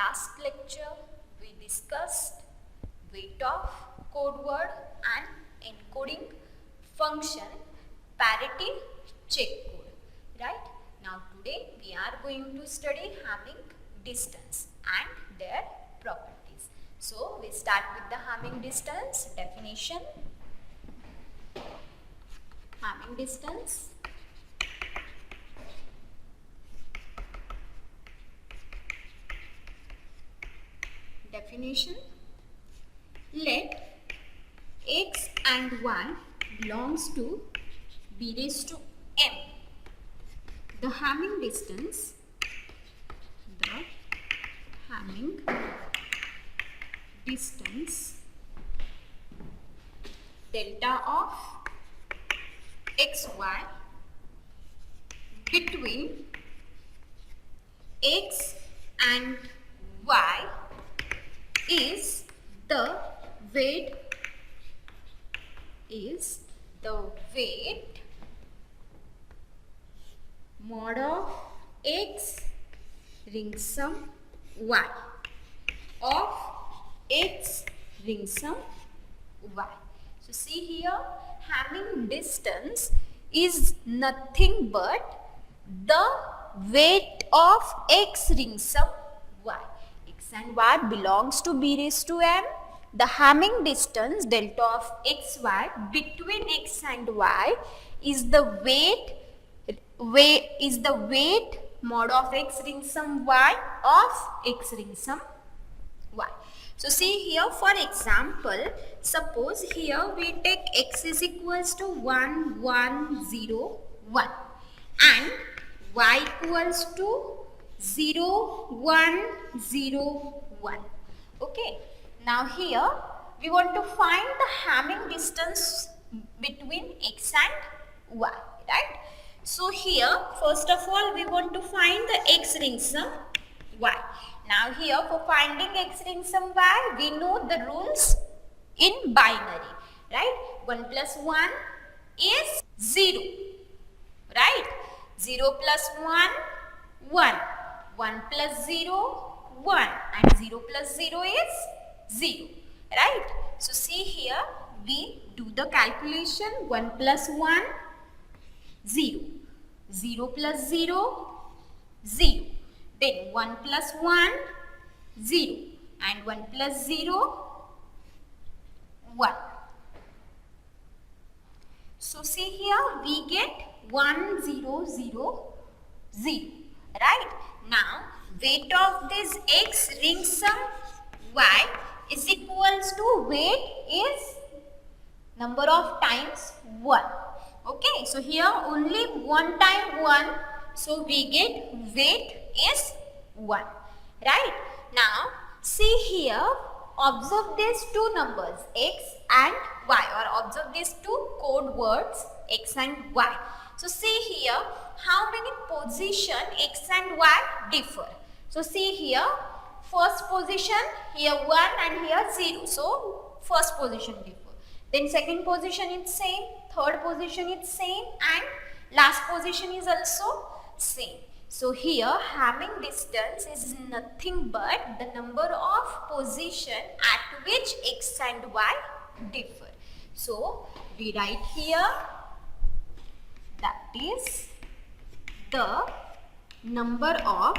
last lecture we discussed weight of code word and encoding function parity check code, right? Now today we are going to study Hamming distance and their properties. So we start with the Hamming distance definition. Hamming distance. Definition: let x and y belongs to b raised to m. The Hamming distance, delta of xy between x and y is the weight mod of x ring sum y of x ring sum y. So see here, Hamming distance is nothing but the weight of x ring sum y. X and y belongs to b raised to m. The Hamming distance delta of xy between x and y is the weight mod of x ring sum y of x ring sum y. So see here, for example, suppose here we take x is equals to 1, 1, 0, 1 and y equals to 0, 1, 0, 1. Okay. Now here we want to find the Hamming distance between x and y, right? So here first of all we want to find the x ring sum y. Now here for finding x ring sum y, we know the rules in binary, right? 1 plus 1 is 0, right? 0 plus 1, 1. 1 plus 0, 1. And 0 plus 0 is 0, right? So see here, we do the calculation. 1 plus 1, 0. 0 plus 0, 0. Then 1 plus 1, 0. And 1 plus 0, 1. So see here, we get 1, 0, 0, 0. Right? Now, weight of this x ring sum y is equals to weight is number of times 1. Okay, so here only 1 time 1, so we get weight is 1. Right? Now, see here, observe these two numbers x and y, or observe these two code words x and y. So see here, how many position x and y differ. So see here, first position, here 1 and here 0. So first position differ. Then second position is same, third position is same, and last position is also same. So here Hamming distance is nothing but the number of position at which x and y differ. So we write here, that is the number of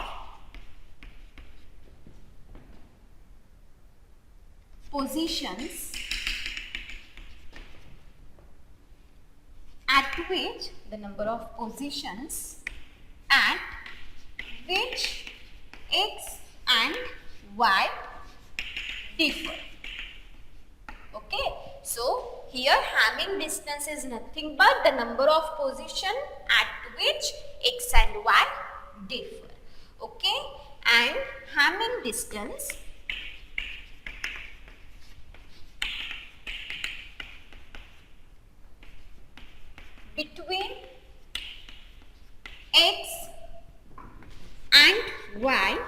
positions at which x and y differ. Okay, so here Hamming distance is nothing but the number of position at which x and y differ. Okay, and Hamming distance between x and y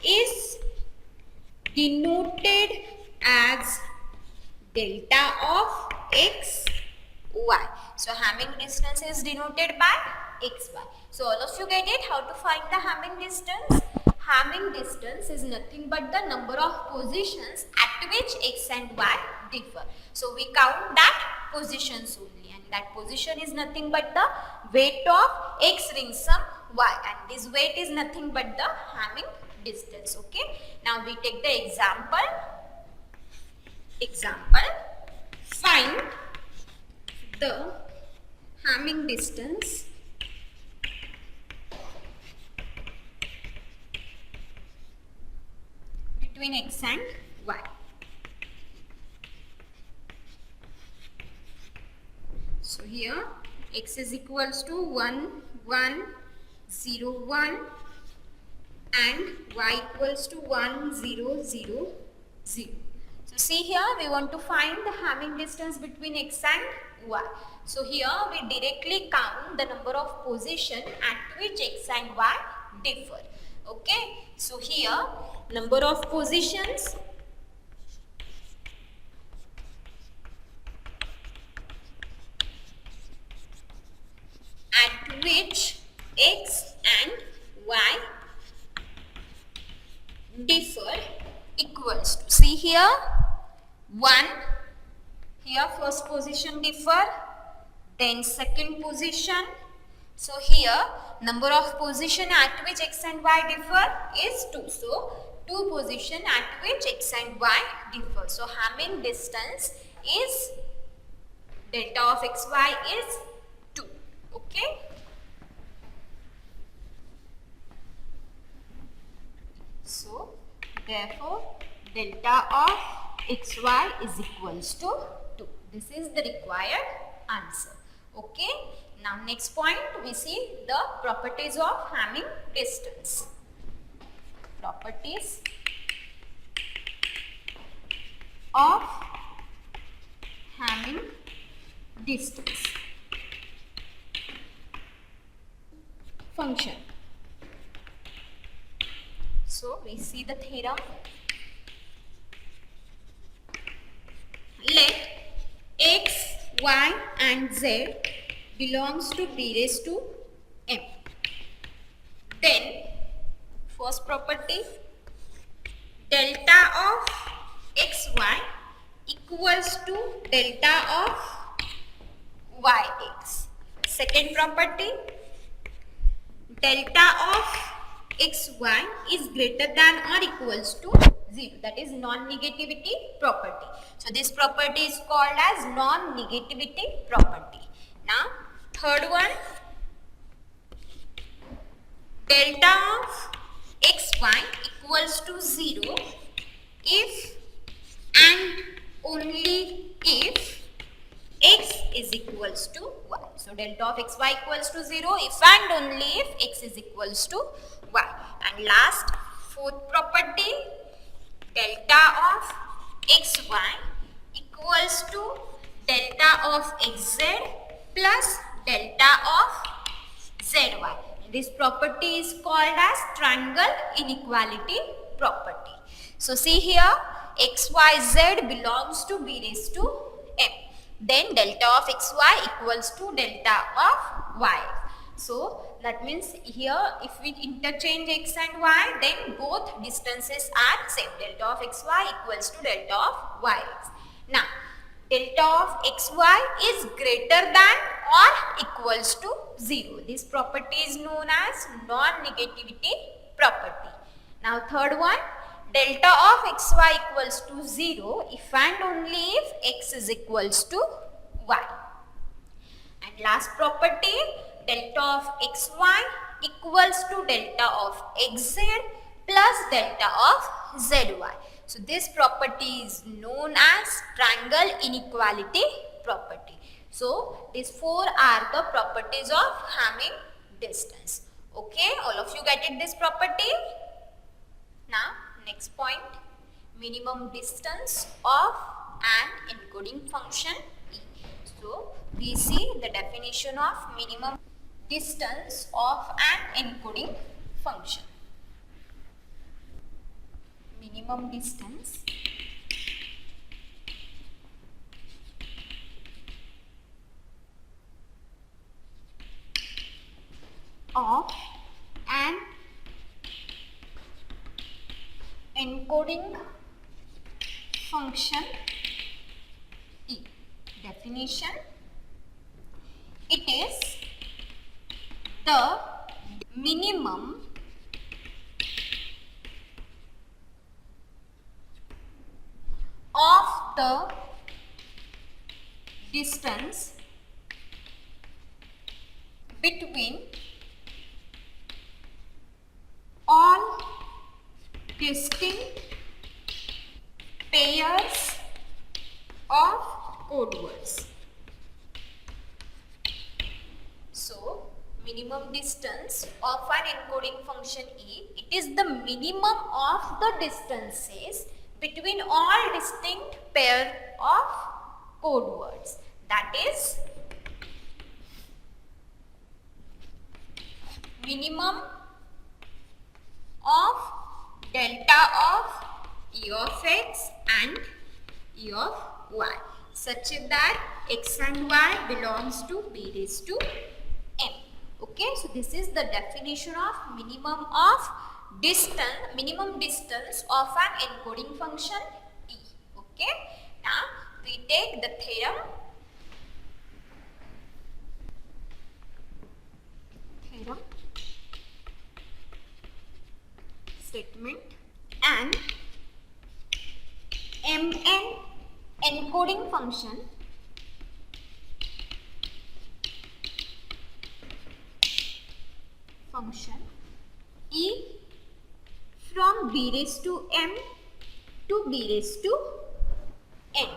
is denoted as delta of x, y. So Hamming distance is denoted by xy. So all of you get it, how to find the Hamming distance. Hamming distance is nothing but the number of positions at which x and y differ. So we count that positions only, and that position is nothing but the weight of x ring sum y, and this weight is nothing but the Hamming distance. Okay. Now we take the example. Find the Hamming distance between x and y. So here x is equals to 1, 1, 0, 1 and y equals to 1, 0, 0, 0. So see here we want to find the Hamming distance between x and y. So here we directly count the number of positions at which x and y differ. Okay. So here number of positions at which x and y differ equals to, see here 1, here first position differ, then second position. So here number of position at which x and y differ is 2. So 2 position at which x and y differ. So Hamming distance is delta of xy is 2. Okay. So therefore delta of xy is equals to 2. This is the required answer. Okay. Now next point we see the properties of Hamming distance. Properties of Hamming distance function. So we see the theorem. Let x, y and z belongs to b raised to m. Then first property, delta of xy equals to delta of yx. Second property, delta of xy is greater than or equals to 0. That is non-negativity property. So this property is called as non-negativity property. Now third one, delta of xy equals to 0 if and only if x is equals to y. So delta of xy equals to 0 if and only if x is equals to y. And last, fourth property, delta of xy equals to delta of xz plus delta of zy. This property is called as triangle inequality property. So see here, xyz belongs to b raised to m. Then delta of xy equals to delta of y. So that means here if we interchange x and y, then both distances are same. Delta of xy equals to delta of yx. Now delta of xy is greater than or equals to 0. This property is known as non-negativity property. Now third one, delta of xy equals to 0 if and only if x is equals to y. And last property, delta of xy equals to delta of xz plus delta of zy. So this property is known as triangle inequality property. So these four are the properties of Hamming distance. Okay, all of you get it, this property? Now next point, minimum distance of an encoding function E. So we see the definition of minimum distance of an encoding function. Minimum distance of an encoding function E. Definition: it is the minimum of the distance between all distinct pairs of code words. So, minimum distance of an encoding function E, it is the minimum of the distances between all distinct pair of code words. That is minimum of delta of E of x and E of y, such that x and y belongs to b raised to m. Okay, so this is the definition of minimum distance of an encoding function E. Okay, now we take the theorem. Statement and mn encoding function E from b raised to m to b raised to n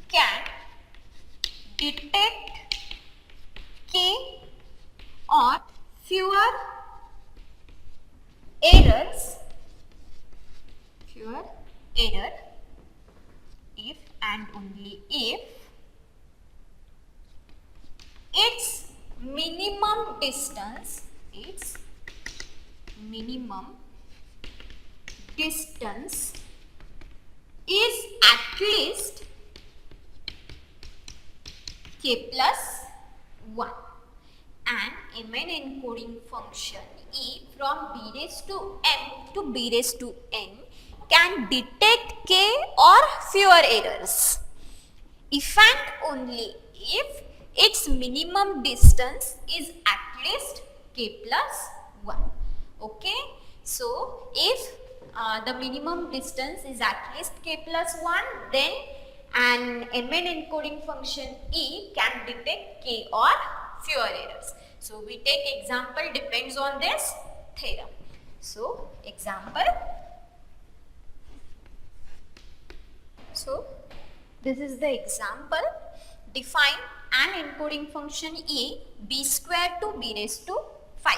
can detect k or fewer error if and only if its minimum distance is at least k plus 1. And mn encoding function E from b raised to m to b raised to n can detect k or fewer errors if and only if its minimum distance is at least k plus 1. Okay, so if the minimum distance is at least k plus 1, then an mn encoding function E can detect k or fewer errors. So we take example depends on this theorem. So example. So this is the example. Define an encoding function E b square to b raised to 5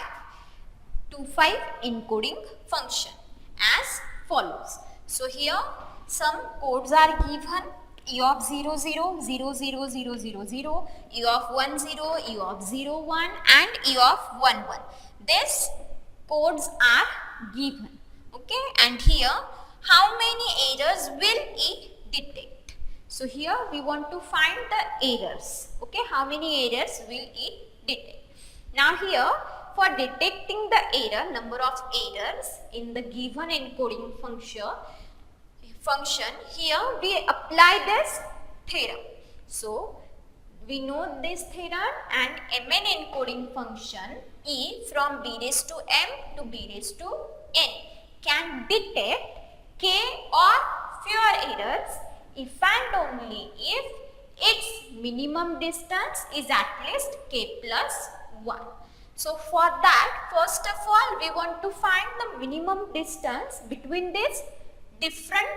to 5 encoding function as follows. So here some codes are given: E of 0 0 0 0 0 0 0, E of 1 0, E of 0 1 and E of 1 1. These codes are given. Okay, and here how many errors will it detect? So here we want to find the errors. Okay, how many errors will it detect? Now here for detecting the error, number of errors in the given encoding function, here we apply this theorem. So we know this theorem, and mn encoding function E from b raised to m to b raised to n can detect k or fewer errors if and only if its minimum distance is at least k plus 1. So for that, first of all, we want to find the minimum distance between these different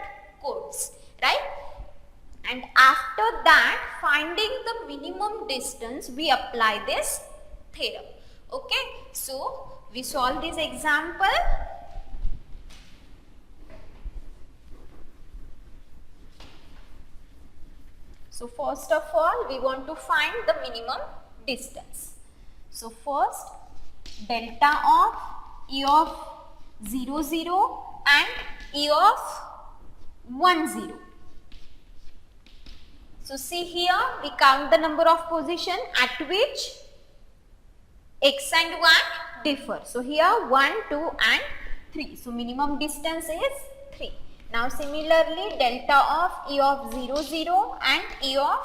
codes, right? And after that, finding the minimum distance, we apply this theorem. Okay, so we solve this example. So first of all, we want to find the minimum distance. So first, delta of E of 0 0 and E of 1 0. So see here, we count the number of position at which x and y differ. So here 1, 2 and 3. So minimum distance is 3. Now similarly delta of E of 0 0 and E of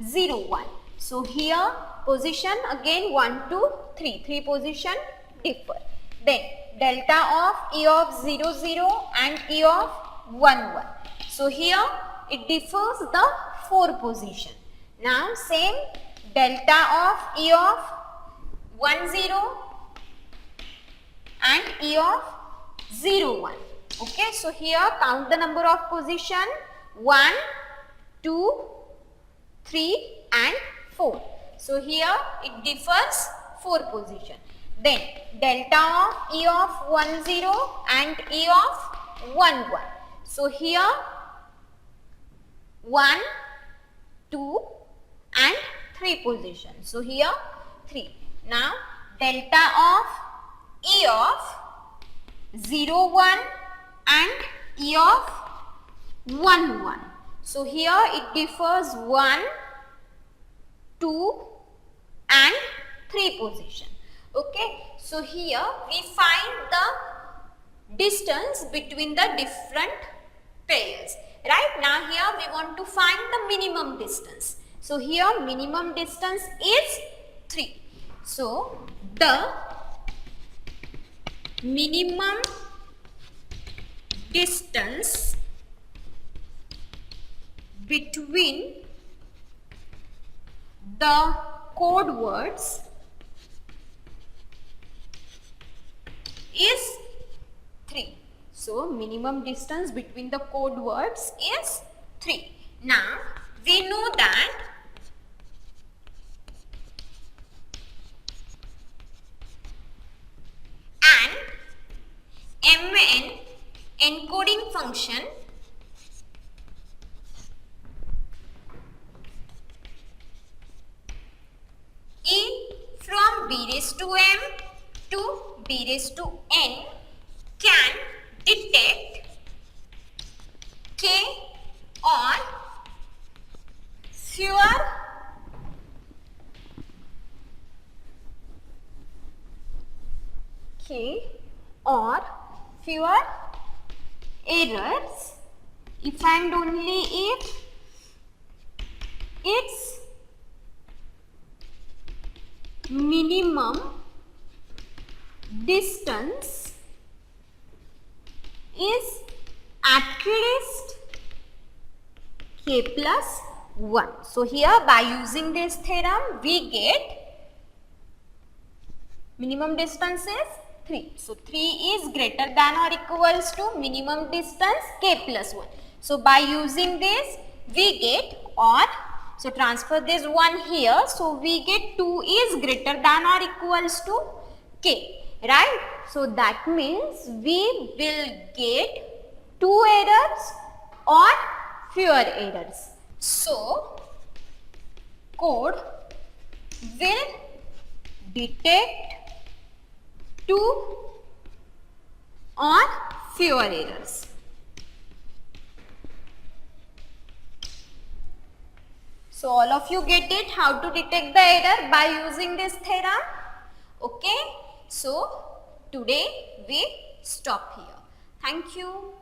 0 1. So here position again 1 2 3. 3 position differ. Then delta of E of 0 0 and E of 1 1. So here it differs the 4 position. Now same delta of E of 1 0 and E of 0 1. Okay, so here count the number of position 1, 2, 3 and 4. So here it differs 4 position. Then delta of E of 1 0 and E of 1 1. So here 1, 2 and 3 position. So here 3. Now delta of E of 0 1 and E of 1 1. So here it differs 1, 2 and 3 position. Okay. So here we find the distance between the different pairs. Right. Now here we want to find the minimum distance. So here minimum distance is 3. So the minimum distance between the code words is 3. So minimum distance between the code words is 3. Now we know that an MN encoding function E from b raised to m to b raised to n can detect k or fewer errors if and only if its minimum distance is at least k plus 1. So here by using this theorem we get minimum distance is 3. So 3 is greater than or equals to minimum distance k plus 1. So by using this we get or, so transfer this 1 here. So we get 2 is greater than or equals to k. Right. So that means we will get 2 errors or fewer errors. So code will detect 2 or fewer errors. So all of you get it how to detect the error by using this theorem. Okay. So today we stop here. Thank you.